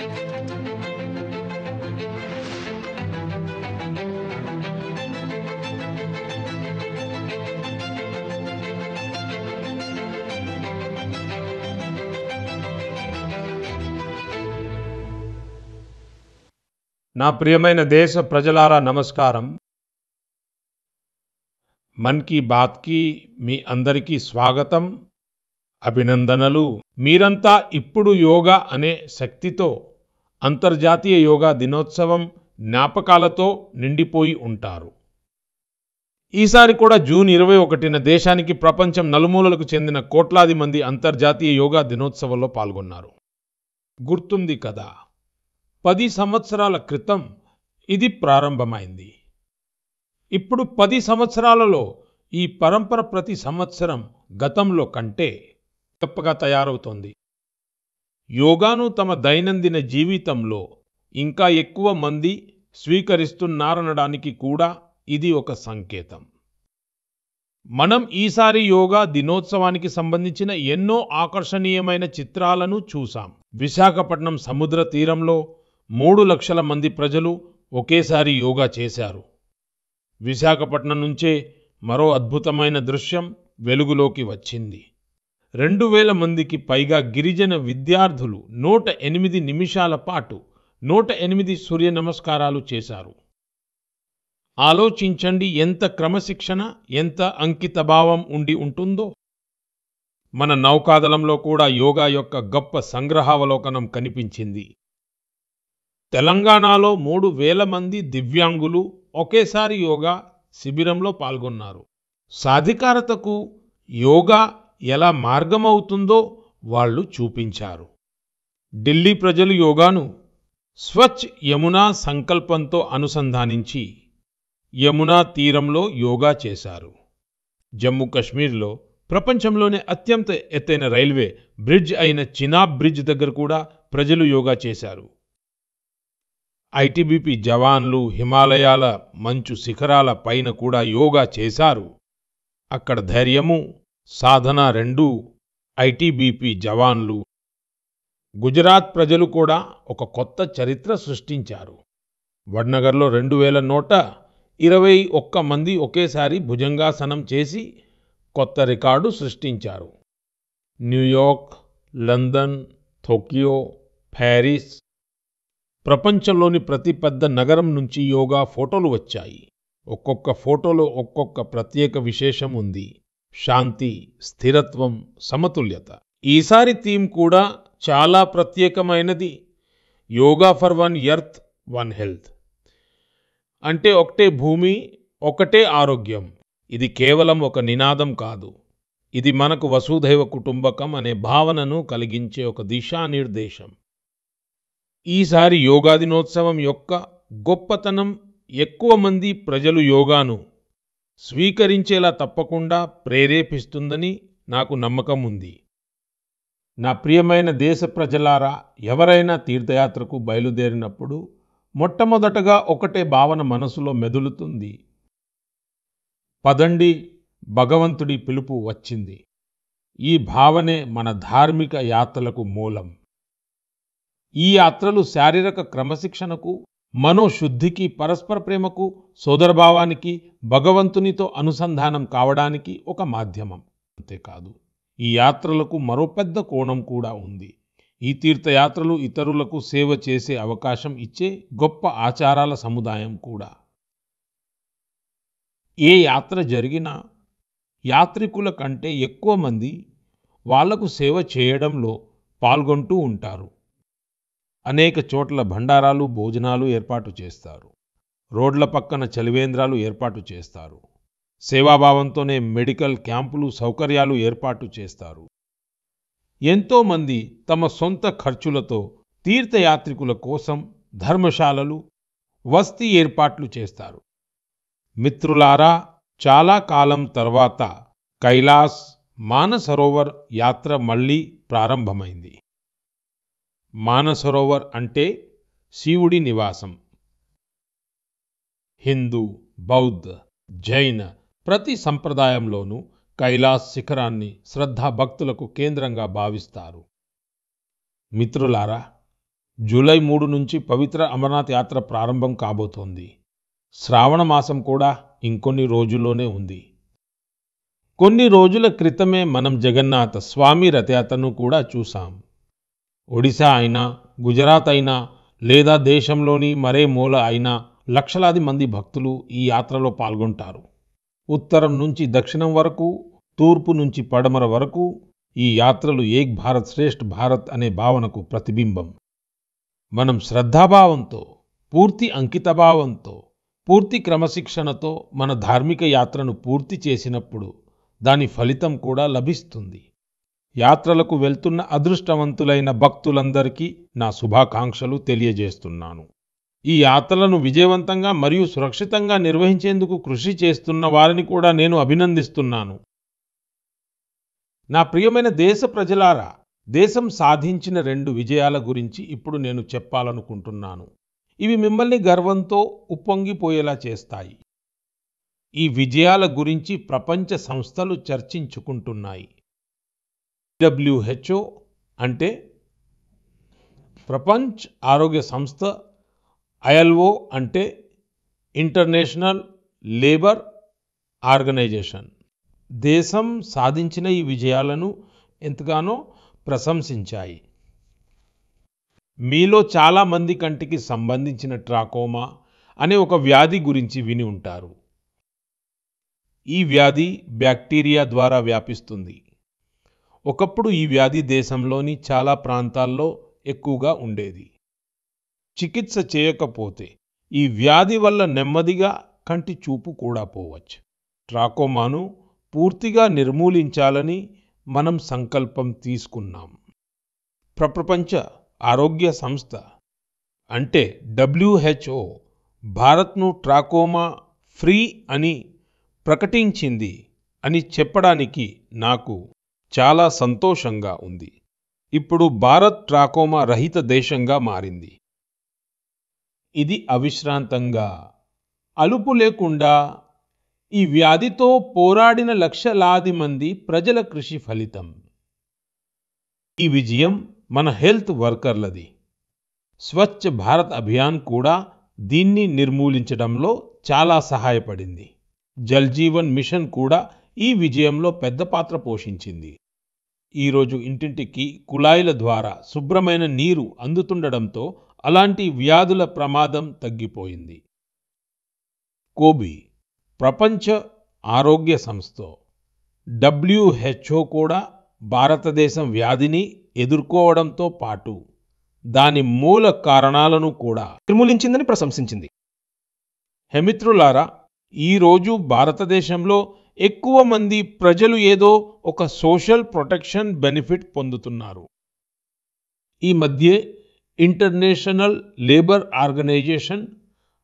నా ప్రియమైన దేశ ప్రజలారా నమస్కారం. మన్ కీ బాత్కి మీ అందరికీ స్వాగతం, అభినందనలు. మీరంతా ఇప్పుడు యోగా అనే శక్తితో అంతర్జాతీయ యోగా దినోత్సవం జ్ఞాపకాలతో నిండిపోయి ఉంటారు. ఈసారి కూడా జూన్ 21న దేశానికి ప్రపంచం నలుమూలలకు చెందిన కోట్లాది మంది అంతర్జాతీయ యోగా దినోత్సవంలో పాల్గొన్నారు. గుర్తుంది కదా, 10 సంవత్సరాల క్రితం ఇది ప్రారంభమైంది. ఇప్పుడు 10 సంవత్సరాలలో ఈ పరంపర ప్రతి సంవత్సరం గతంలో కంటే గొప్పగా తయారవుతోంది. యోగాను తమ దైనందిన జీవితంలో ఇంకా ఎక్కువ మంది స్వీకరిస్తున్నారనడానికి కూడా ఇది ఒక సంకేతం. మనం ఈసారి యోగా దినోత్సవానికి సంబంధించిన ఎన్నో ఆకర్షణీయమైన చిత్రాలను చూసాం. విశాఖపట్నం సముద్ర తీరంలో 3 లక్షల మంది ప్రజలు ఒకేసారి యోగా చేశారు. విశాఖపట్నం నుంచే మరో అద్భుతమైన దృశ్యం వెలుగులోకి వచ్చింది. 2000 మందికి పైగా గిరిజన విద్యార్థులు 108 నిమిషాల పాటు 108 సూర్య నమస్కారాలు చేశారు. ఆలోచించండి, ఎంత క్రమశిక్షణ, ఎంత అంకితభావం ఉండి ఉంటుందో. మన నౌకాదళంలో కూడా యోగా యొక్క గొప్ప సంగ్రహావలోకనం కనిపించింది. తెలంగాణలో 3000 మంది దివ్యాంగులు ఒకేసారి యోగా శిబిరంలో పాల్గొన్నారు. సాధికారతకు యోగా ఎలా మార్గమవుతుందో వాళ్ళు చూపించారు. ఢిల్లీ ప్రజలు యోగాను స్వచ్ఛ్ యమునా సంకల్పంతో అనుసంధానించి యమునా తీరంలో యోగా చేశారు. జమ్మూ కశ్మీర్లో ప్రపంచంలోనే అత్యంత ఎత్తైన రైల్వే బ్రిడ్జ్ అయిన చినాబ్ బ్రిడ్జ్ దగ్గర కూడా ప్రజలు యోగా చేశారు. ఐటిబిపి జవాన్లు హిమాలయాల మంచు శిఖరాల పైన కూడా యోగా చేశారు. అక్కడ ధైర్యము, సాధన రెండూ ఐటిబిపి జవాన్లు. గుజరాత్ ప్రజలు కూడా ఒక కొత్త చరిత్ర సృష్టించారు. వడ్నగర్లో 2121 మంది ఒకేసారి భుజంగాసనం చేసి కొత్త రికార్డు సృష్టించారు. న్యూయార్క్, లండన్, టోక్యో, ప్యారిస్, ప్రపంచంలోని ప్రతి పెద్ద నగరం నుంచి యోగా ఫోటోలు వచ్చాయి. ఒక్కొక్క ఫోటోలో ఒక్కొక్క ప్రత్యేక విశేషం ఉంది: శాంతి, స్థిరత్వం, సమతుల్యత. ఈసారి థీమ్ కూడా చాలా ప్రత్యేకమైనది. Yoga for one earth, one health. అంటే ఒకటే భూమి, ఒకటే ఆరోగ్యం. ఇది కేవలం ఒక నినాదం కాదు. ఇది మనకు వసుధైవ కుటుంబకం అనే భావనను కలిగించే ఒక దిశానిర్దేశం. ఈసారి యోగా దినోత్సవం యొక్క గొప్పతనం ఎక్కువ మంది ప్రజలు యోగాను స్వీకరించేలా తప్పకుండా ప్రేరేపిస్తుందని నాకు నమ్మకం ఉంది. నా ప్రియమైన దేశ ప్రజలారా, ఎవరైనా తీర్థయాత్రకు బయలుదేరినప్పుడు మొట్టమొదటగా ఒకటే భావన మనసులో మెదులుతుంది: పదండి, భగవంతుడి పిలుపు వచ్చింది. ఈ భావనే మన ధార్మిక యాత్రలకు మూలం. ఈ యాత్రలు శారీరక క్రమశిక్షణకు, మనోశుద్ధికి, పరస్పర ప్రేమకు, సోదరభావానికి, భగవంతునితో అనుసంధానం కావడానికి ఒక మాధ్యమం. అంతేకాదు, ఈ యాత్రలకు మరో పెద్ద కోణం కూడా ఉంది. ఈ తీర్థయాత్రలు ఇతరులకు సేవ చేసే అవకాశం ఇచ్చే గొప్ప ఆచారాల సముదాయం కూడా. ఏ యాత్ర జరిగినా యాత్రికుల కంటే ఎక్కువ మంది వాళ్లకు సేవ చేయడంలో పాల్గొంటూ ఉంటారు. అనేక చోట్ల భండారాలు, భోజనాలు ఏర్పాటు చేస్తారు. రోడ్ల పక్కన చలివేంద్రాలు ఏర్పాటు చేస్తారు. సేవాభావంతోనే మెడికల్ క్యాంపులు, సౌకర్యాలు ఏర్పాటు చేస్తారు. ఎంతో మంది తమ సొంత ఖర్చులతో తీర్థయాత్రికుల కోసం ధర్మశాలలు, వసతి ఏర్పాట్లు చేస్తారు. మిత్రులారా, చాలా కాలం తర్వాత కైలాస్ మానసరోవర్ యాత్ర మళ్ళీ ప్రారంభమైంది. మానసరోవర్ అంటే శివుడి నివాసం. హిందూ, బౌద్ధ, జైన ప్రతి సంప్రదాయంలోనూ కైలాస్ శిఖరాన్ని శ్రద్ధాభక్తులకు కేంద్రంగా భావిస్తారు. మిత్రులారా, జూలై 3 నుంచి పవిత్ర అమర్నాథ్ యాత్ర ప్రారంభం కాబోతోంది. శ్రావణ మాసం కూడా ఇంకొన్ని రోజుల్లోనే ఉంది. కొన్ని రోజుల క్రితమే మనం జగన్నాథ స్వామి రథయాత్రను కూడా చూసాం. ఒడిశా అయినా, గుజరాత్ అయినా లేదా దేశంలోని మరే మూల అయినా లక్షలాది మంది భక్తులు ఈ యాత్రలో పాల్గొంటారు. ఉత్తరం నుంచి దక్షిణం వరకు, తూర్పు నుంచి పడమర వరకు ఈ యాత్రలు ఏక్ భారత్ శ్రేష్ఠ భారత్ అనే భావనకు ప్రతిబింబం. మనం శ్రద్ధాభావంతో, పూర్తి అంకితభావంతో, పూర్తి క్రమశిక్షణతో మన ధార్మిక యాత్రను పూర్తి చేసినప్పుడు దాని ఫలితం కూడా లభిస్తుంది. యాత్రలకు వెళ్తున్న అదృష్టవంతులైన భక్తులందరికీ నా శుభాకాంక్షలు తెలియజేస్తున్నాను. ఈ యాత్రలను విజయవంతంగా మరియు సురక్షితంగా నిర్వహించేందుకు కృషి చేస్తున్న వారిని కూడా నేను అభినందిస్తున్నాను. నా ప్రియమైన దేశ ప్రజలారా, దేశం సాధించిన 2 విజయాల గురించి ఇప్పుడు నేను చెప్పాలనుకుంటున్నాను. ఇవి మిమ్మల్ని గర్వంతో ఉప్పొంగిపోయేలా చేస్తాయి. ఈ విజయాల గురించి ప్రపంచ సంస్థలు చర్చించుకుంటున్నాయి. WHO అంటే ప్రపంచ ఆరోగ్య సంస్థ, ILO అంటే ఇంటర్నేషనల్ లేబర్ ఆర్గనైజేషన్ దేశం సాధించిన ఈ విజయాలను ఎంతగానో ప్రశంసించాయి. మీలో చాలా మంది కంటికి సంబంధించిన ట్రాకోమా అనే ఒక వ్యాధి గురించి విని ఉంటారు. ఈ వ్యాధి బ్యాక్టీరియా ద్వారా వ్యాపిస్తుంది. ఒకప్పుడు ఈ వ్యాధి దేశంలోని చాలా ప్రాంతాల్లో ఎక్కువగా ఉండేది. చికిత్స చేయకపోతే ఈ వ్యాధి వల్ల నెమ్మదిగా కంటి చూపు కూడా పోవచ్చు. ట్రాకోమాను పూర్తిగా నిర్మూలించాలని మనం సంకల్పం తీసుకున్నాం. ప్రపంచ ఆరోగ్య సంస్థ అంటే WHO భారత్ను ట్రాకోమా ఫ్రీ అని ప్రకటించింది అని చెప్పడానికి నాకు చాలా సంతోషంగా ఉంది. ఇప్పుడు భారత్ ట్రాకోమా రహిత దేశంగా మారింది. ఇది అవిశ్రాంతంగా, అలుపు లేకుండా ఈ వ్యాధితో పోరాడిన లక్షలాది మంది ప్రజల కృషి ఫలితం. ఈ విజయం మన హెల్త్ వర్కర్లది. స్వచ్ఛ భారత్ అభియాన్ కూడా దీన్ని నిర్మూలించడంలో చాలా సహాయపడింది. జల్ జీవన్ మిషన్ కూడా ఈ విజయంలో పెద్ద పాత్ర పోషించింది. ఈరోజు ఇంటింటికి కుళాయిల ద్వారా శుభ్రమైన నీరు అందుతుండడంతో అలాంటి వ్యాధుల ప్రమాదం తగ్గిపోయింది. కోబి ప్రపంచ ఆరోగ్య సంస్థ WHO కూడా భారతదేశం వ్యాధిని ఎదుర్కోవడంతో పాటు దాని మూల కారణాలను కూడా నిర్మూలించిందని ప్రశంసించింది. హెమిత్రులారా, ఈరోజు భారతదేశంలో ఎక్కువ మంది ప్రజలు ఏదో ఒక సోషల్ ప్రొటెక్షన్ బెనిఫిట్ పొందుతున్నారు. ఈ మధ్య ఇంటర్నేషనల్ లేబర్ ఆర్గనైజేషన్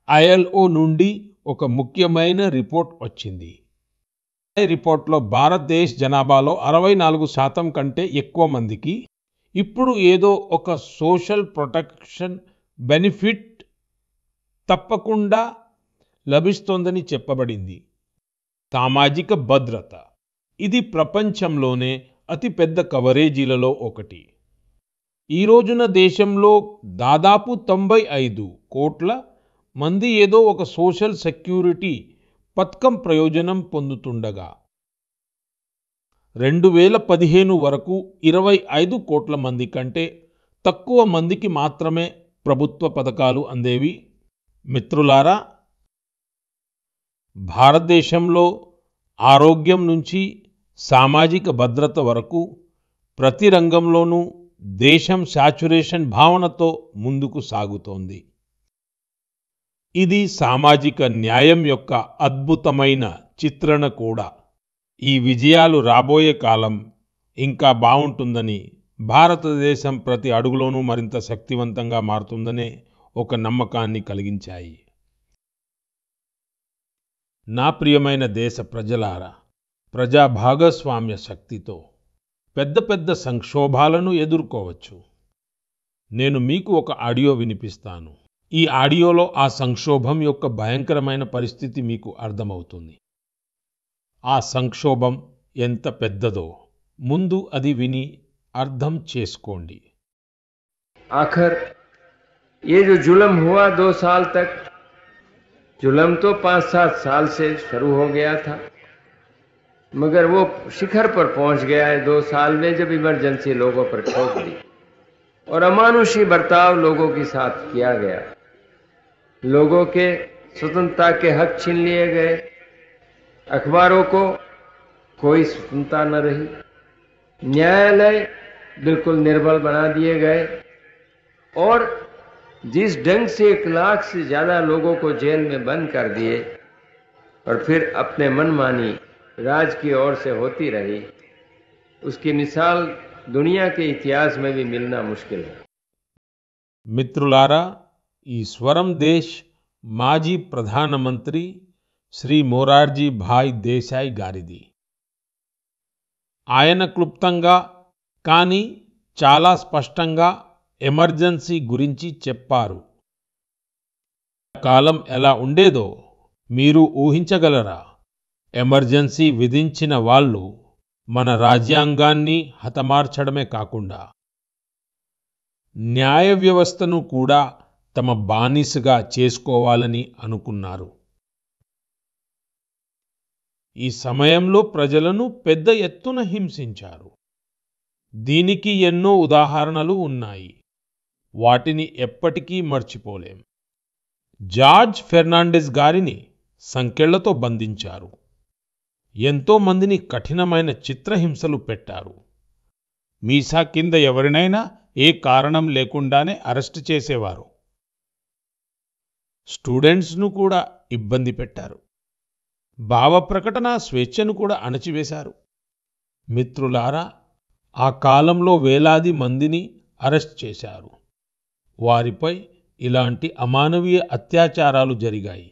ILO నుండి ఒక ముఖ్యమైన రిపోర్ట్ వచ్చింది. ఈ రిపోర్ట్లో భారతదేశ జనాభాలో 64% కంటే ఎక్కువ మందికి ఇప్పుడు ఏదో ఒక సోషల్ ప్రొటెక్షన్ బెనిఫిట్ తప్పకుండా లభిస్తోందని చెప్పబడింది. సామాజిక భద్రత ఇది ప్రపంచంలోనే అతిపెద్ద కవరేజీలలో ఒకటి. ఈ రోజున దేశంలో దాదాపు 95 కోట్ల మంది ఏదో ఒక సోషల్ సెక్యూరిటీ పథకం ప్రయోజనం పొందుతుండగా 2015 వరకు 25 కోట్ల మంది కంటే తక్కువ మందికి మాత్రమే ప్రభుత్వ పథకాలు అందేవి. మిత్రులారా, భారతదేశంలో ఆరోగ్యం నుంచి సామాజిక భద్రత వరకు ప్రతి రంగంలోనూ దేశం సాచురేషన్ భావనతో ముందుకు సాగుతోంది. ఇది సామాజిక న్యాయం యొక్క అద్భుతమైన చిత్రణ కూడా. ఈ విజయాలు రాబోయే కాలం ఇంకా బాగుంటుందని, భారతదేశం ప్రతి అడుగులోనూ మరింత శక్తివంతంగా మారుతుందనే ఒక నమ్మకాన్ని కలిగించాయి. నా ప్రియమైన దేశ ప్రజలారా, ప్రజా భాగస్వామ్య శక్తితో పెద్ద పెద్ద సంక్షోభాలను ఎదుర్కోవచ్చు. నేను మీకు ఒక ఆడియో వినిపిస్తాను. ఈ ఆడియోలో ఆ సంక్షోభం యొక్క భయంకరమైన పరిస్థితి మీకు అర్థమవుతుంది. ఆ సంక్షోభం ఎంత పెద్దదో ముందు అది విని అర్థం చేసుకోండి. आखिर ये जो जुल्म हुआ 2 साल तक, जुल्म तो 5-7 साल से शुरू हो गया था, मगर वो शिखर पर पहुंच गया है 2 साल में, जब इमरजेंसी लोगों पर ठोक दी और अमानुषी बर्ताव लोगों के साथ किया गया। लोगों के स्वतंत्रता के हक छीन लिए गए, अखबारों को कोई स्वतंत्रता न रही, न्यायालय बिल्कुल निर्बल बना दिए गए और जिस ढंग से 1 लाख से ज्यादा लोगों को जेल में बंद कर दिए और फिर अपने मनमानी राज की ओर से होती रही, उसकी मिसाल दुनिया के इतिहास में भी मिलना मुश्किल है। మిత్రులారా, ఈ స్వరం దేశ్ మాజీ ప్రధానమంత్రి శ్రీ మొరార్జీ భాయ్ దేశాయ్ గారిది. ఆయన క్లుప్తంగా కానీ చాలా స్పష్టంగా ఎమర్జెన్సీ గురించి చెప్పారు. కాలం ఎలా ఉండేదో మీరు ఊహించగలరా? ఎమర్జెన్సీ విధించిన వాళ్ళు మన రాజ్యాంగాన్ని హతమార్చడమే కాకుండా న్యాయ వ్యవస్థను కూడా తమ బానిసగా చేసుకోవాలని అనుకున్నారు. ఈ సమయంలో ప్రజలను పెద్ద ఎత్తున హింసించారు. దీనికి ఎన్నో ఉదాహరణలు ఉన్నాయి. వాటిని ఎప్పటికీ మర్చిపోలేం. జార్జ్ ఫెర్నాండెస్ గారిని సంకెళ్లతో బంధించారు. ఎంతో మందిని కఠినమైన చిత్రహింసలు పెట్టారు. మీసా కింద ఎవరినైనా ఏ కారణం లేకుండానే అరెస్ట్ చేసేవారు. స్టూడెంట్స్ను కూడా ఇబ్బంది పెట్టారు. భావ ప్రకటన స్వేచ్ఛను కూడా అణచివేశారు. మిత్రులారా, ఆ కాలంలో వేలాది మందిని అరెస్ట్ చేశారు. వారిపై ఇలాంటి అమానవీయ అత్యాచారాలు జరిగాయి.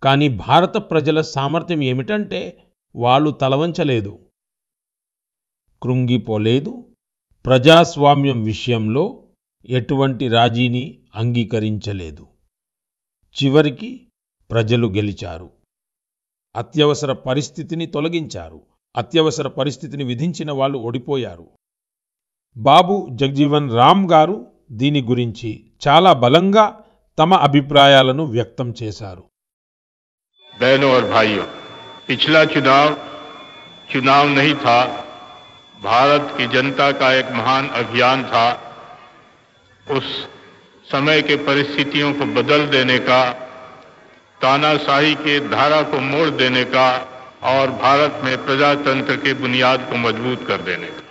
కానీ భారత ప్రజల సామర్థ్యం ఏమిటంటే వాళ్ళు తలవంచలేదు, కృంగిపోలేదు. ప్రజాస్వామ్యం విషయంలో ఎటువంటి రాజీని అంగీకరించలేదు. చివరికి ప్రజలు గెలిచారు. అత్యవసర పరిస్థితిని తొలగించారు. అత్యవసర పరిస్థితిని విధించిన వాళ్ళు ఓడిపోయారు. బాబు జగజీవన్ రామ్ గారు దీని గురించి చాలా బలంగా తమ అభిప్రాయాలను వ్యక్తం చేశారు. बहनों और भाइयों, पिछला चुनाव नहीं था, भारत की जनता का एक महान अभियान था। उस समय के परिस्थितियों को बदल देने का, तानाशाही के धारा को मोड़ देने का और भारत में प्रजातंत्र की बुनियाद को मजबूत कर देने का.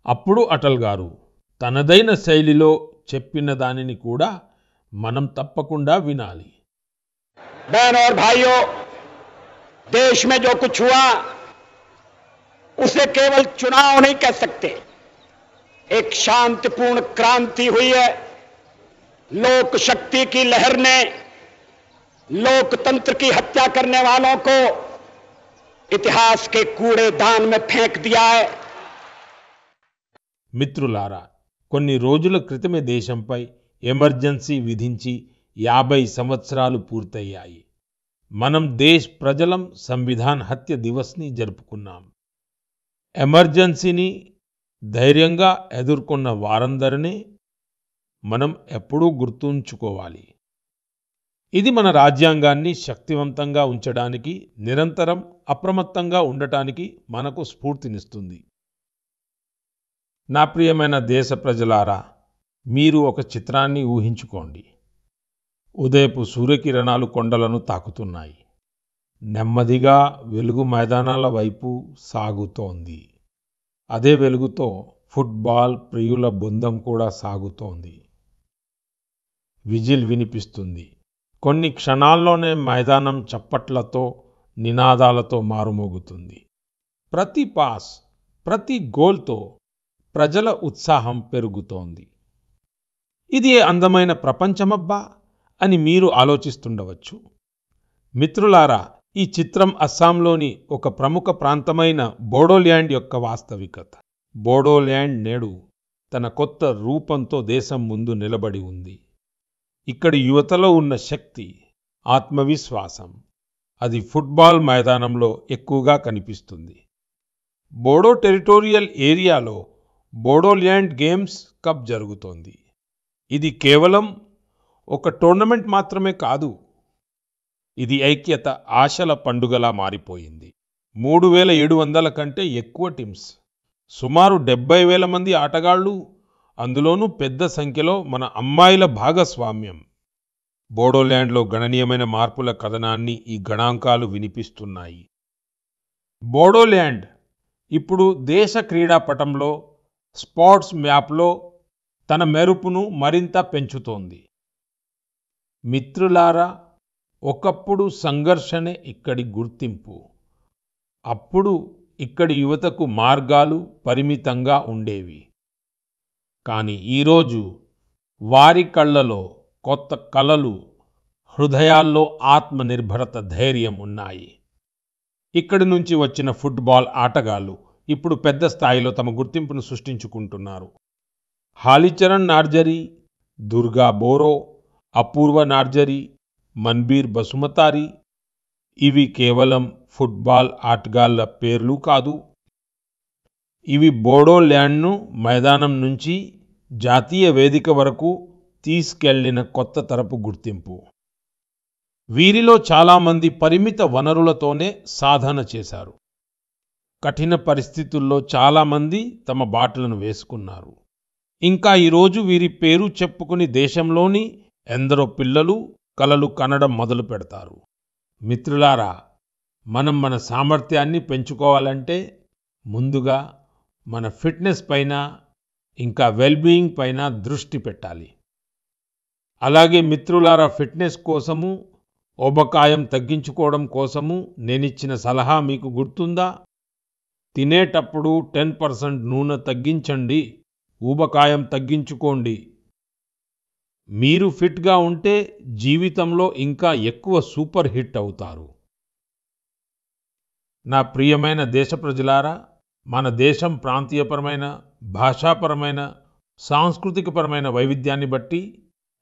అప్పుడు అటల్ గారు తనదైన శైలిలో చెప్పిన దానిని కూడా మనం తప్పకుండా వినాలి. बहनों और भाइयों, देश में जो कुछ हुआ उसे केवल चुनाव नहीं कह सकते. एक शांतिपूर्ण क्रांति हुई है. लोक शक्ति की लहर ने लोकतंत्र की हत्या करने वालों को इतिहास के कूड़ेदान में फेंक दिया है. మిత్రులారా, కొన్ని రోజుల క్రితమే దేశంపై ఎమర్జెన్సీ విధించి 50 సంవత్సరాలు పూర్తయ్యాయి. మనం దేశ్ ప్రజలం సంవిధాన్ హత్య దివస్ని జరుపుకున్నాం. ఎమర్జెన్సీని ధైర్యంగా ఎదుర్కొన్న వారందరినీ మనం ఎప్పుడూ గుర్తుంచుకోవాలి. ఇది మన రాజ్యాంగాన్ని శక్తివంతంగా ఉంచడానికి, నిరంతరం అప్రమత్తంగా ఉండటానికి మనకు స్ఫూర్తినిస్తుంది. నా ప్రియమైన దేశ ప్రజలారా, మీరు ఒక చిత్రాన్ని ఊహించుకోండి. ఉదయపు సూర్యకిరణాలు కొండలను తాకుతున్నాయి. నెమ్మదిగా వెలుగు మైదానాల వైపు సాగుతోంది. అదే వెలుగుతో ఫుట్బాల్ ప్రియుల బృందం కూడా సాగుతోంది. విజిల్ వినిపిస్తుంది. కొన్ని క్షణాల్లోనే మైదానం చప్పట్లతో, నినాదాలతో మారుమోగుతుంది. ప్రతి పాస్, ప్రతి గోల్తో ప్రజల ఉత్సాహం పెరుగుతోంది. ఇది అందమైన ప్రపంచమబ్బా అని మీరు ఆలోచిస్తుండవచ్చు. మిత్రులారా, ఈ చిత్రం అస్సాంలోని ఒక ప్రముఖ ప్రాంతమైన బోడోల్యాండ్ యొక్క వాస్తవికత. బోడోల్యాండ్ నేడు తన కొత్త రూపంతో దేశం ముందు నిలబడి ఉంది. ఇక్కడి యువతలో ఉన్న శక్తి, ఆత్మవిశ్వాసం, అది ఫుట్బాల్ మైదానంలో ఎక్కువగా కనిపిస్తుంది. బోడో టెరిటోరియల్ ఏరియాలో బోడోల్యాండ్ గేమ్స్ కప్ జరుగుతోంది. ఇది కేవలం ఒక టోర్నమెంట్ మాత్రమే కాదు, ఇది ఐక్యత ఆశల పండుగలా మారిపోయింది. 3,700 కంటే ఎక్కువ టీమ్స్, సుమారు 70,000 మంది ఆటగాళ్లు, అందులోనూ పెద్ద సంఖ్యలో మన అమ్మాయిల భాగస్వామ్యం. బోడోల్యాండ్లో గణనీయమైన మార్పుల కథనాన్ని ఈ గణాంకాలు వినిపిస్తున్నాయి. బోడోల్యాండ్ ఇప్పుడు దేశ క్రీడాపటంలో, స్పోర్ట్స్ మ్యాప్లో తన మెరుపును మరింత పెంచుతోంది. మిత్రులారా, ఒకప్పుడు సంఘర్షణే ఇక్కడి గుర్తింపు. అప్పుడు ఇక్కడి యువతకు మార్గాలు పరిమితంగా ఉండేవి. కానీ ఈరోజు వారి కళ్ళలో కొత్త కలలు, హృదయాల్లో ఆత్మనిర్భరత, ధైర్యం ఉన్నాయి. ఇక్కడి నుంచి వచ్చిన ఫుట్బాల్ ఆటగాళ్లు ఇప్పుడు పెద్ద స్థాయిలో తమ గుర్తింపును సృష్టించుకుంటున్నారు. హాలీచరణ్ నార్జరీ, దుర్గా బోరో, అపూర్వ నార్జరీ, మన్బీర్ బసుమతారి, ఇవి కేవలం ఫుట్బాల్ ఆటగాళ్ల పేర్లు కాదు. ఇవి బోడోల్యాండ్ను మైదానం నుంచి జాతీయ వేదిక వరకు తీసుకెళ్లిన కొత్త తరపు గుర్తింపు. వీరిలో చాలామంది పరిమిత వనరులతోనే సాధన చేశారు. కఠిన పరిస్థితుల్లో చాలామంది తమ బాటలను వేసుకున్నారు. ఇంకా ఈరోజు వీరి పేరు చెప్పుకుని దేశంలోని ఎందరో పిల్లలు కలలు కనడం మొదలు పెడతారు. మిత్రులారా, మనం మన సామర్థ్యాన్ని పెంచుకోవాలంటే ముందుగా మన ఫిట్నెస్ పైన, ఇంకా వెల్బీయింగ్ పైన దృష్టి పెట్టాలి. అలాగే మిత్రులారా, ఫిట్నెస్ కోసము, ఊబకాయం తగ్గించుకోవడం కోసము నేనిచ్చిన సలహా మీకు గుర్తుందా? తినేటప్పుడు 10% నూనె తగ్గించండి, ఊబకాయం తగ్గించుకోండి. మీరు ఫిట్గా ఉంటే జీవితంలో ఇంకా ఎక్కువ సూపర్ హిట్ అవుతారు. నా ప్రియమైన దేశ ప్రజలారా, మన దేశం ప్రాంతీయపరమైన, భాషాపరమైన, సాంస్కృతికపరమైన వైవిధ్యాన్ని బట్టి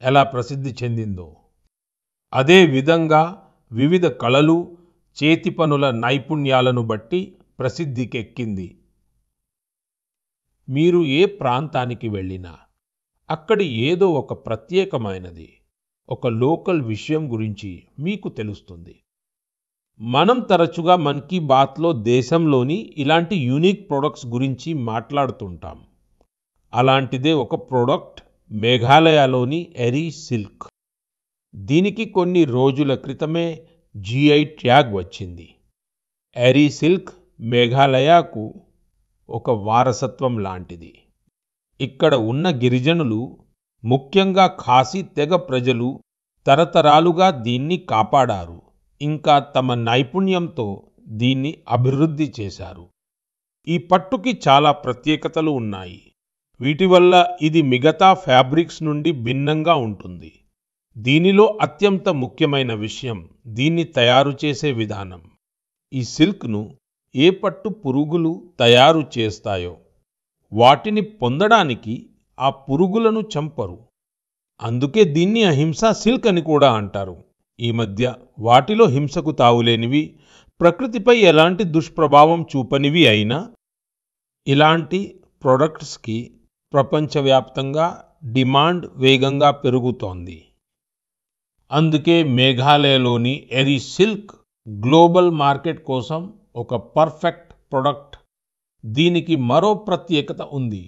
ఎలా ప్రసిద్ధి చెందిందో, అదే విధంగా వివిధ కళలు, చేతి పనుల నైపుణ్యాలను బట్టి ప్రసిద్ధికెక్కింది. మీరు ఏ ప్రాంతానికి వెళ్ళినా అక్కడి ఏదో ఒక ప్రత్యేకమైనది, ఒక లోకల్ విషయం గురించి మీకు తెలుస్తుంది. మనం తరచుగా మన్ కీ బాత్లో దేశంలోని ఇలాంటి యూనిక్ ప్రొడక్ట్స్ గురించి మాట్లాడుతుంటాం. అలాంటిదే ఒక ప్రోడక్ట్ మేఘాలయలోని ఎరీ సిల్క్. దీనికి కొన్ని రోజుల క్రితమే GI ట్యాగ్ వచ్చింది. ఎరీ సిల్క్ మేఘాలయకు ఒక వారసత్వం లాంటిది. ఇక్కడ ఉన్న గిరిజనులు, ముఖ్యంగా ఖాసీ తెగ ప్రజలు తరతరాలుగా దీన్ని కాపాడారు. ఇంకా తమ నైపుణ్యంతో దీన్ని అభివృద్ధి చేశారు. ఈ పట్టుకి చాలా ప్రత్యేకతలు ఉన్నాయి. వీటి వల్ల ఇది మిగతా ఫ్యాబ్రిక్స్ నుండి భిన్నంగా ఉంటుంది. దీనిలో అత్యంత ముఖ్యమైన విషయం దీన్ని తయారు చేసే విధానం. ఈ సిల్క్ను ఏ పట్టు పురుగులు తయారు చేస్తాయో వాటిని పొందడానికి ఆ పురుగులను చంపరు. అందుకే దీన్ని అహింసా సిల్క్ అని కూడా అంటారు. ఈ మధ్య వాటిలో హింసకు తావులేనివి, ప్రకృతిపై ఎలాంటి దుష్ప్రభావం చూపనివి అయినా ఇలాంటి ప్రొడక్ట్స్కి ప్రపంచవ్యాప్తంగా డిమాండ్ వేగంగా పెరుగుతోంది. అందుకే మేఘాలయలోని ఎరీ సిల్క్ గ్లోబల్ మార్కెట్ కోసం ఒక పర్ఫెక్ట్ ప్రొడక్ట్. దీనికి మరో ప్రత్యేకత ఉంది.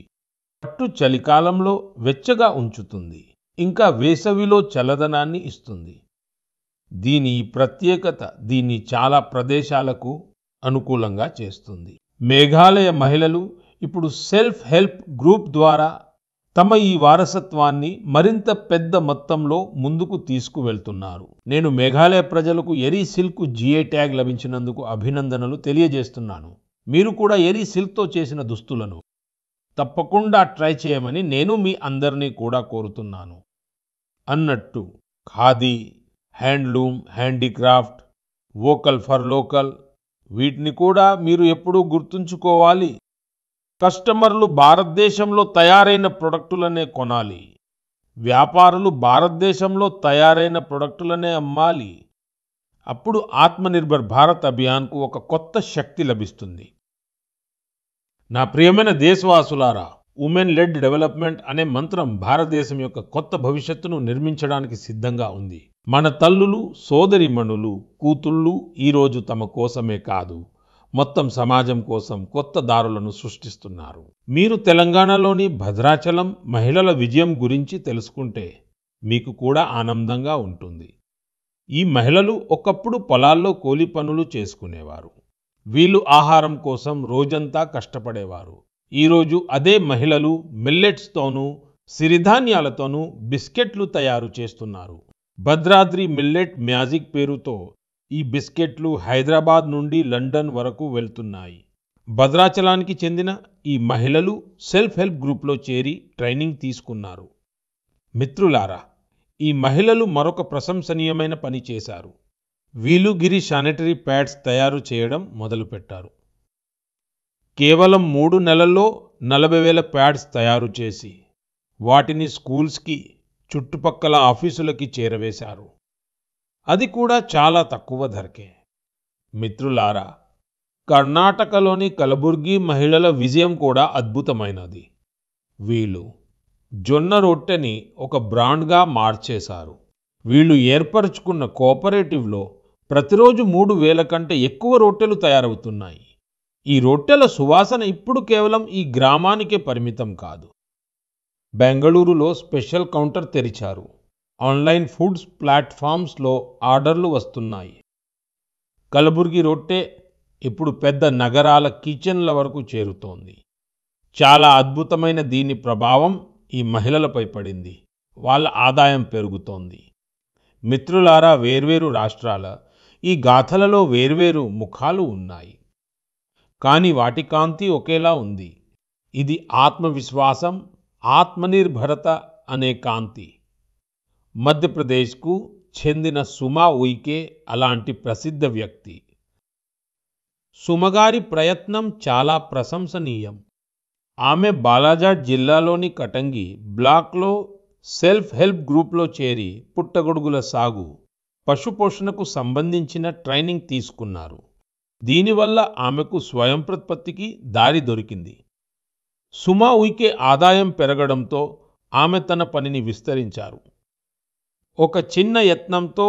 పట్టు చలికాలంలో వెచ్చగా ఉంచుతుంది, ఇంకా వేసవిలో చల్లదనాన్ని ఇస్తుంది. దీని ప్రత్యేకత దీన్ని చాలా ప్రదేశాలకు అనుకూలంగా చేస్తుంది. మేఘాలయ మహిళలు ఇప్పుడు సెల్ఫ్ హెల్ప్ గ్రూప్ ద్వారా తమ ఈ వారసత్వాన్ని మరింత పెద్ద మొత్తంలో ముందుకు తీసుకువెళ్తున్నారు. నేను మేఘాలయ ప్రజలకు ఎరీ సిల్క్ GI ట్యాగ్ లభించినందుకు అభినందనలు తెలియజేస్తున్నాను. మీరు కూడా ఎరీ సిల్క్తో చేసిన దుస్తులను తప్పకుండా ట్రై చేయమని నేను మీ అందరినీ కూడా కోరుతున్నాను. అన్నట్టు khadi, handloom, handicraft, vocal for local, వీటిని కూడా మీరు ఎప్పుడూ గుర్తుంచుకోవాలి. కస్టమర్లు భారతదేశంలో తయారైన ప్రొడక్టులనే కొనాలి. వ్యాపారులు భారతదేశంలో తయారైన ప్రొడక్టులనే అమ్మాలి. అప్పుడు ఆత్మనిర్భర్ భారత్ అభియాన్కు ఒక కొత్త శక్తి లభిస్తుంది. నా ప్రియమైన దేశవాసులారా, ఉమెన్ లెడ్ డెవలప్మెంట్ అనే మంత్రం భారతదేశం యొక్క కొత్త భవిష్యత్తును నిర్మించడానికి సిద్ధంగా ఉంది. మన తల్లులు, సోదరీమణులు, కూతుళ్ళు ఈరోజు తమ కోసమే కాదు, మొత్తం సమాజం కోసం కొత్త దారులను సృష్టిస్తున్నారు. మీరు తెలంగాణలోని భద్రాచలం మహిళల విజయం గురించి తెలుసుకుంటే మీకు కూడా ఆనందంగా ఉంటుంది. ఈ మహిళలు ఒకప్పుడు పొలాల్లో కూలి పనులు చేసుకునేవారు. వీళ్ళు ఆహారం కోసం రోజంతా కష్టపడేవారు. ఈరోజు అదే మహిళలు మిల్లెట్స్తోనూ సిరిధాన్యాలతోనూ బిస్కెట్లు తయారు చేస్తున్నారు. భద్రాద్రి మిల్లెట్ మ్యాజిక్ పేరుతో ఈ బిస్కెట్లు హైదరాబాద్ నుండి లండన్ వరకు వెళ్తున్నాయి. భద్రాచలానికి చెందిన ఈ మహిళలు సెల్ఫ్ హెల్ప్ గ్రూప్లో చేరి ట్రైనింగ్ తీసుకున్నారు. మిత్రులారా, ఈ మహిళలు మరొక ప్రశంసనీయమైన పని చేశారు. వీలుగిరి శానిటరీ ప్యాడ్స్ తయారు చేయడం మొదలుపెట్టారు. కేవలం 3 నెలల్లో 40,000 ప్యాడ్స్ తయారు చేసి వాటిని స్కూల్స్కి, చుట్టుపక్కల ఆఫీసులకి చేరవేశారు. అది కూడా చాలా తక్కువ ధరకే. మిత్రులారా, కర్ణాటకలోని కలబుర్గి మహిళల విజయం కూడా అద్భుతమైనది. వీళ్ళు జొన్న రొట్టెని ఒక బ్రాండ్గా మార్చేశారు. వీళ్ళు ఏర్పరచుకున్న కోఆపరేటివ్లో ప్రతిరోజు 3,000 కంటే ఎక్కువ రొట్టెలు తయారవుతున్నాయి. ఈ రొట్టెల సువాసన ఇప్పుడు కేవలం ఈ గ్రామానికే పరిమితం కాదు. బెంగళూరులో స్పెషల్ కౌంటర్ తెరిచారు. ఆన్లైన్ ఫుడ్స్ ప్లాట్ఫామ్స్లో ఆర్డర్లు వస్తున్నాయి. కలబుర్గి రొట్టె ఇప్పుడు పెద్ద నగరాల కిచెన్ల వరకు చేరుతోంది. చాలా అద్భుతమైన దీని ప్రభావం ఈ మహిళలపై పడింది. వాళ్ళ ఆదాయం పెరుగుతోంది. మిత్రులారా, వేర్వేరు రాష్ట్రాల ఈ గాథలలో వేర్వేరు ముఖాలు ఉన్నాయి. కానీ వాటి కాంతి ఒకేలా ఉంది. ఇది ఆత్మవిశ్వాసం, ఆత్మనిర్భరత అనే కాంతి. మధ్యప్రదేశ్కు చెందిన సుమా ఉయికే అలాంటి ప్రసిద్ధ వ్యక్తి. సుమగారి ప్రయత్నం చాలా ప్రశంసనీయం. ఆమె బాలాజాట్ జిల్లాలోని కటంగి బ్లాక్లో సెల్ఫ్ హెల్ప్ గ్రూప్లో చేరి పుట్టగొడుగుల సాగు, పశుపోషణకు సంబంధించిన ట్రైనింగ్ తీసుకున్నారు. దీనివల్ల ఆమెకు స్వయం ప్రతిపత్తికి దారి దొరికింది. సుమా ఉయికే ఆదాయం పెరగడంతో ఆమె తన పనిని విస్తరించారు. ఒక చిన్న యత్నంతో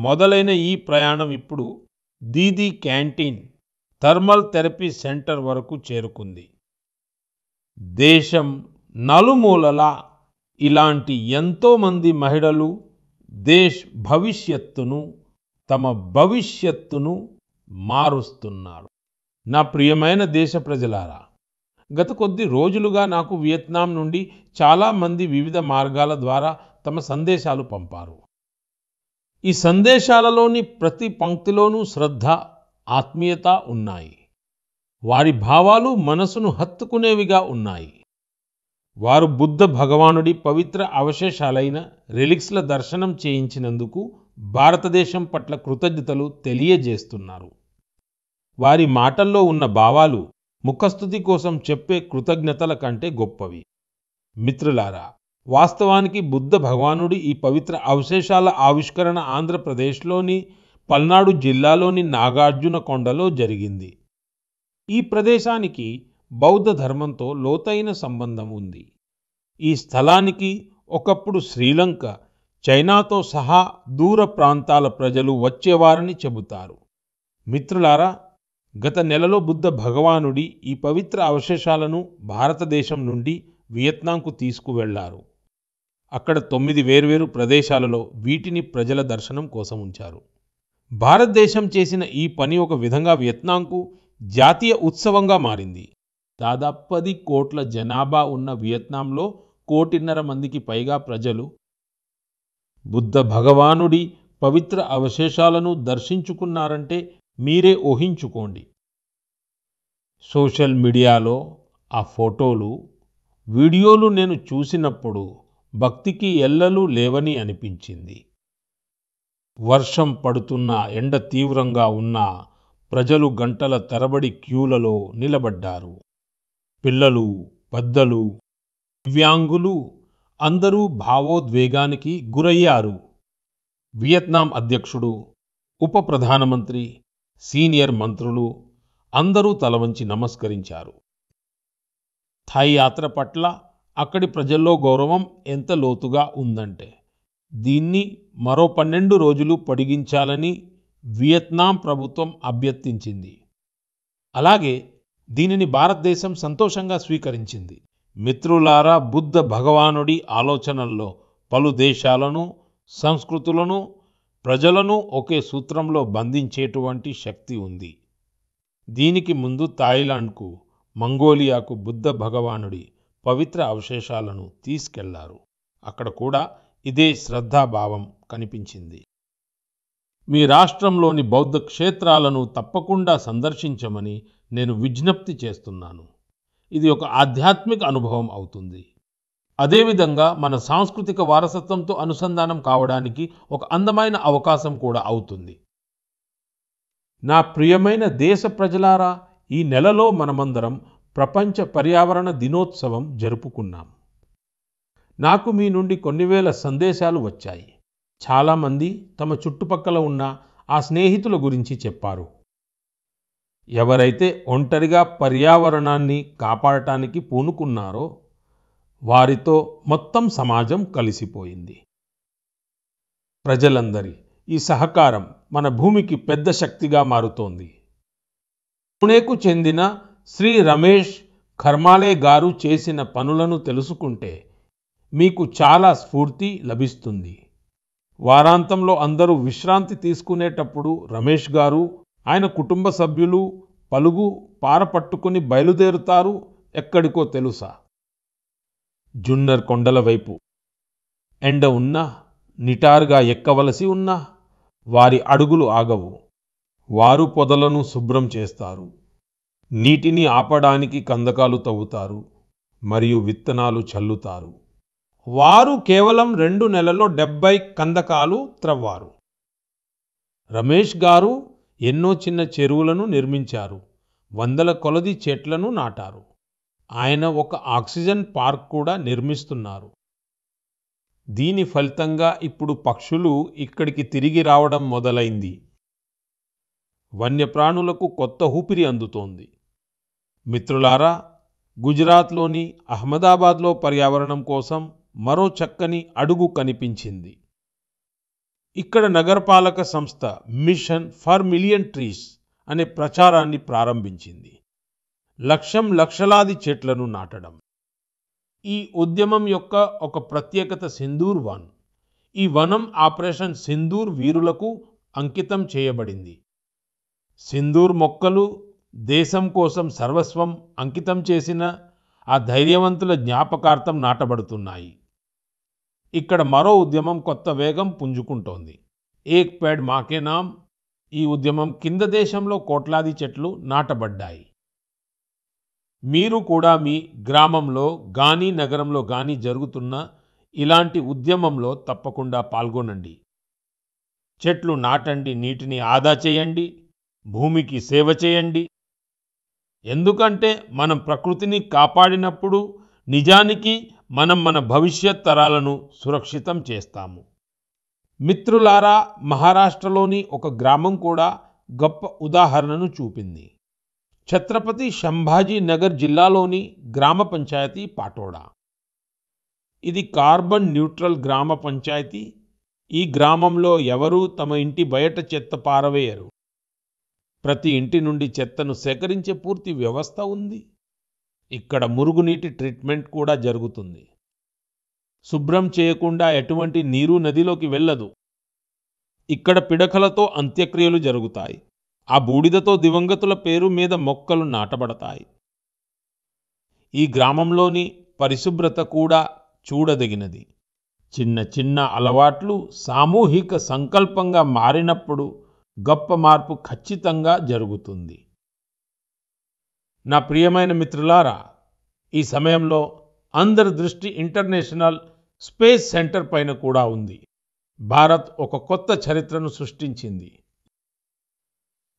మొదలైన ఈ ప్రయాణం ఇప్పుడు Didi canteen, thermal therapy centre వరకు చేరుకుంది. దేశం నలుమూలలా ఇలాంటి ఎంతోమంది మహిళలు దేశ్ భవిష్యత్తును, తమ భవిష్యత్తును మారుస్తున్నారు. నా ప్రియమైన దేశ ప్రజలారా, గత కొద్ది రోజులుగా నాకు వియత్నాం నుండి చాలామంది వివిధ మార్గాల ద్వారా తమ సందేశాలు పంపారు. ఈ సందేశాలలోని ప్రతి పంక్తిలోనూ శ్రద్ధ, ఆత్మీయత ఉన్నాయి. వారి భావాలు మనసును హత్తుకునేవిగా ఉన్నాయి. వారు బుద్ధ భగవానుడి పవిత్ర అవశేషాలైన రెలిక్స్ల దర్శనం చేయించినందుకు భారతదేశం పట్ల కృతజ్ఞతలు తెలియజేస్తున్నారు. వారి మాటల్లో ఉన్న భావాలు ముఖస్తుతి కోసం చెప్పే కృతజ్ఞతల కంటే గొప్పవి. మిత్రులారా, వాస్తవానికి బుద్ధ భగవానుడి ఈ పవిత్ర అవశేషాల ఆవిష్కరణ ఆంధ్రప్రదేశ్లోని పల్నాడు జిల్లాలోని నాగార్జున కొండలో జరిగింది. ఈ ప్రదేశానికి బౌద్ధ ధర్మంతో లోతైన సంబంధం ఉంది. ఈ స్థలానికి ఒకప్పుడు శ్రీలంక, చైనాతో సహా దూర ప్రాంతాల ప్రజలు వచ్చేవారని చెబుతారు. మిత్రులారా, గత నెలలో బుద్ధ భగవానుడి ఈ పవిత్ర అవశేషాలను భారతదేశం నుండి వియత్నాంకు తీసుకువెళ్లారు. అక్కడ 9 వేర్వేరు ప్రదేశాలలో వీటిని ప్రజల దర్శనం కోసం ఉంచారు. భారతదేశం చేసిన ఈ పని ఒక విధంగా వియత్నాంకు జాతీయ ఉత్సవంగా మారింది. దాదాపు 10 కోట్ల జనాభా ఉన్న వియత్నాంలో 1.5 మందికి పైగా ప్రజలు బుద్ధ భగవానుడి పవిత్ర అవశేషాలను దర్శించుకున్నారంటే మీరే ఊహించుకోండి. సోషల్ మీడియాలో ఆ ఫోటోలు, వీడియోలు నేను చూసినప్పుడు భక్తికి ఎల్లలు లేవని అనిపించింది. వర్షం పడుతున్నా, ఎండ తీవ్రంగా ఉన్నా ప్రజలు గంటల తరబడి క్యూలలో నిలబడ్డారు. పిల్లలు, పెద్దలు, దివ్యాంగులు అందరూ భావోద్వేగానికి గురయ్యారు. వియత్నాం అధ్యక్షుడు, ఉప ప్రధానమంత్రి, సీనియర్ మంత్రులు అందరూ తలవంచి నమస్కరించారు. థాయ్ యాత్ర పట్ల అక్కడి ప్రజల్లో గౌరవం ఎంత లోతుగా ఉందంటే దీన్ని మరో 12 రోజులు పొడిగించాలని వియత్నాం ప్రభుత్వం అభ్యర్థించింది. అలాగే దీనిని భారతదేశం సంతోషంగా స్వీకరించింది. మిత్రులారా, బుద్ధ భగవానుడి ఆలోచనల్లో పలు దేశాలను, సంస్కృతులను, ప్రజలను ఒకే సూత్రంలో బంధించేటువంటి శక్తి ఉంది. దీనికి ముందు థాయిలాండ్కు, మంగోలియాకు బుద్ధ భగవానుడి పవిత్ర అవశేషాలను తీసుకెళ్లారు. అక్కడ కూడా ఇదే శ్రద్ధాభావం కనిపించింది. మీ రాష్ట్రంలోని బౌద్ధ క్షేత్రాలను తప్పకుండా సందర్శించమని నేను విజ్ఞప్తి చేస్తున్నాను. ఇది ఒక ఆధ్యాత్మిక అనుభవం అవుతుంది. అదేవిధంగా మన సాంస్కృతిక వారసత్వంతో అనుసంధానం కావడానికి ఒక అందమైన అవకాశం కూడా అవుతుంది. నా ప్రియమైన దేశ ప్రజలారా, ఈ నెలలో మనమందరం ప్రపంచ పర్యావరణ దినోత్సవం జరుపుకున్నాం. నాకు మీ నుండి కొన్ని వేల సందేశాలు వచ్చాయి. చాలామంది తమ చుట్టుపక్కల ఉన్న ఆ స్నేహితుల గురించి చెప్పారు. ఎవరైతే ఒంటరిగా పర్యావరణాన్ని కాపాడటానికి పూనుకున్నారో వారితో మొత్తం సమాజం కలిసిపోయింది. ప్రజలందరి ఈ సహకారం మన భూమికి పెద్ద శక్తిగా మారుతోంది. పుణేకు చెందిన శ్రీ రమేష్ ఖర్మాలే గారు చేసిన పనులను తెలుసుకుంటే మీకు చాలా స్ఫూర్తి లభిస్తుంది. వారాంతంలో అందరూ విశ్రాంతి తీసుకునేటప్పుడు రమేష్ గారు, ఆయన కుటుంబ సభ్యులు పలుగు పార పట్టుకుని బయలుదేరుతారు. ఎక్కడికో తెలుసా? జున్నర్ కొండల వైపు. ఎండ ఉన్నా, నిటారుగా ఎక్కవలసి ఉన్నా వారి అడుగులు ఆగవు. వారు పొదలను శుభ్రం చేస్తారు, నీటిని ఆపడానికి కందకాలు తవ్వుతారు మరియు విత్తనాలు చల్లుతారు. వారు కేవలం 2 నెలల్లో 70 కందకాలు త్రవ్వారు. రమేష్ గారు ఎన్నో చిన్న చెరువులను నిర్మించారు, వందల కొలది చెట్లను నాటారు. ఆయన ఒక ఆక్సిజన్ పార్క్ కూడా నిర్మిస్తున్నారు. దీని ఫలితంగా ఇప్పుడు పక్షులు ఇక్కడికి తిరిగి రావడం మొదలైంది. వన్యప్రాణులకు కొత్త ఊపిరి అందుతోంది. మిత్రులారా, గుజరాత్లోని అహ్మదాబాద్లో పర్యావరణం కోసం మరో చక్కని అడుగు కనిపించింది. ఇక్కడ నగరపాలక సంస్థ మిషన్ ఫర్ మిలియన్ ట్రీస్ అనే ప్రచారాన్ని ప్రారంభించింది. లక్షలాది చెట్లను నాటడం. ఈ ఉద్యమం యొక్క ఒక ప్రత్యేకత సింధూర్ వన్. ఈ వనం ఆపరేషన్ సింధూర్ వీరులకు అంకితం చేయబడింది. సింధూర్ మొక్కలు దేశం కోసం సర్వస్వం అంకితం చేసిన ఆ ధైర్యవంతుల జ్ఞాపకార్థం నాటబడుతున్నాయి. ఇక్కడ మరో ఉద్యమం కొత్త వేగం పుంజుకుంటోంది. ఏక్ పేడ్ మాకే నామ్. ఈ ఉద్యమం కింద దేశంలో కోట్లాది చెట్లు నాటబడ్డాయి. మీరు కూడా మీ గ్రామంలో గానీ నగరంలో గానీ జరుగుతున్న ఇలాంటి ఉద్యమంలో తప్పకుండా పాల్గొనండి. చెట్లు నాటండి, నీటిని ఆదా చేయండి, భూమికి సేవ చేయండి. ఎందుకంటే మనం ప్రకృతిని కాపాడినప్పుడు నిజానికి మనం మన భవిష్యత్ తరాలను సురక్షితం చేస్తాము. మిత్రులారా, మహారాష్ట్రలోని ఒక గ్రామం కూడా గొప్ప ఉదాహరణను చూపింది. ఛత్రపతి సంభాజీ నగర్ జిల్లాలోని గ్రామ పంచాయతీ పాటోడా. ఇది కార్బన్ న్యూట్రల్ గ్రామ పంచాయతీ. ఈ గ్రామంలో ఎవరూ తమ ఇంటి బయట చెత్త పారవేయరు. ప్రతి ఇంటి నుండి చెత్తను సేకరించే పూర్తి వ్యవస్థ ఉంది. ఇక్కడ మురుగునీటి ట్రీట్మెంట్ కూడా జరుగుతుంది. శుభ్రం చేయకుండా ఎటువంటి నీరు నదిలోకి వెళ్ళదు. ఇక్కడ పిడకలతో అంత్యక్రియలు జరుగుతాయి. ఆ బూడిదతో దివంగతుల పేరు మీద మొక్కలు నాటబడతాయి. ఈ గ్రామంలోని పరిశుభ్రత కూడా చూడదగినది. చిన్న చిన్న అలవాట్లు సామూహిక సంకల్పంగా మారినప్పుడు గొప్ప మార్పు ఖచ్చితంగా జరుగుతుంది. నా ప్రియమైన మిత్రులారా, ఈ సమయంలో అందరి దృష్టి ఇంటర్నేషనల్ స్పేస్ సెంటర్ పైన కూడా ఉంది. భారత్ ఒక కొత్త చరిత్రను సృష్టించింది.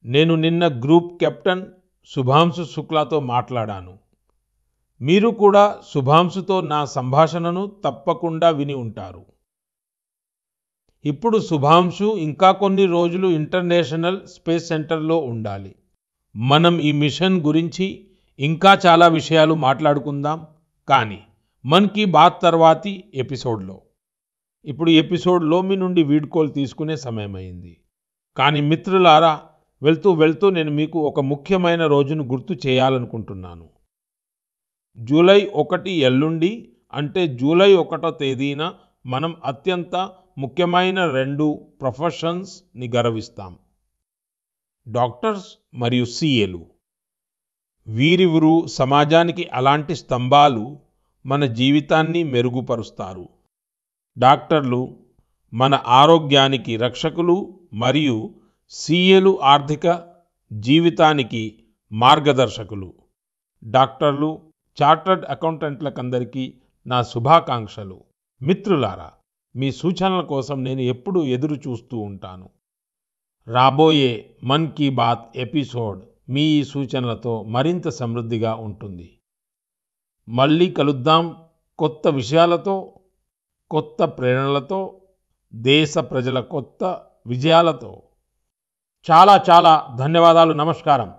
నేను నిన్న గ్రూప్ కెప్టెన్ శుభాంశు శుక్లాతో మాట్లాడాను. మీరు కూడా శుభాంశుతో నా సంభాషణను తప్పకుండా విని ఉంటారు. ఇప్పుడు శుభాంశు ఇంకా కొన్ని రోజులు ఇంటర్నేషనల్ స్పేస్ సెంటర్లో ఉండాలి. మనం ఈ మిషన్ గురించి ఇంకా చాలా విషయాలు మాట్లాడుకుందాం, కానీ మన్ కీ బాత్ తర్వాతి ఎపిసోడ్లో. ఇప్పుడు ఎపిసోడ్లో మీ నుండి వీడ్కోలు తీసుకునే సమయమైంది. కానీ మిత్రులారా, వెళ్తూ వెళ్తూ నేను మీకు ఒక ముఖ్యమైన రోజును గుర్తు చేయాలనుకుంటున్నాను. జూలై 1 ఎల్లుండి, అంటే జూలై 1వ తేదీన మనం అత్యంత ముఖ్యమైన 2 ప్రొఫెషన్స్ని గౌరవిస్తాం: డాక్టర్స్ మరియు సీఏలు. వీరిరువురు సమాజానికి అలాంటి స్తంభాలు, మన జీవితాన్ని మెరుగుపరుస్తారు. డాక్టర్లు మన ఆరోగ్యానికి రక్షకులు మరియు సీఏలు ఆర్థిక జీవితానికి మార్గదర్శకులు. డాక్టర్లు, చార్టర్డ్ అకౌంటెంట్లకందరికీ నా శుభాకాంక్షలు. మిత్రులారా, మీ సూచనల కోసం నేను ఎప్పుడూ ఎదురు చూస్తూ ఉంటాను. రాబోయే మన్ కీ బాత్ ఎపిసోడ్ మీ ఈ సూచనలతో మరింత సమృద్ధిగా ఉంటుంది. మళ్ళీ కలుద్దాం, కొత్త విషయాలతో, కొత్త ప్రేరణలతో, దేశ ప్రజల కొత్త విజయాలతో. చాలా చాలా ధన్యవాదాలు. నమస్కారం.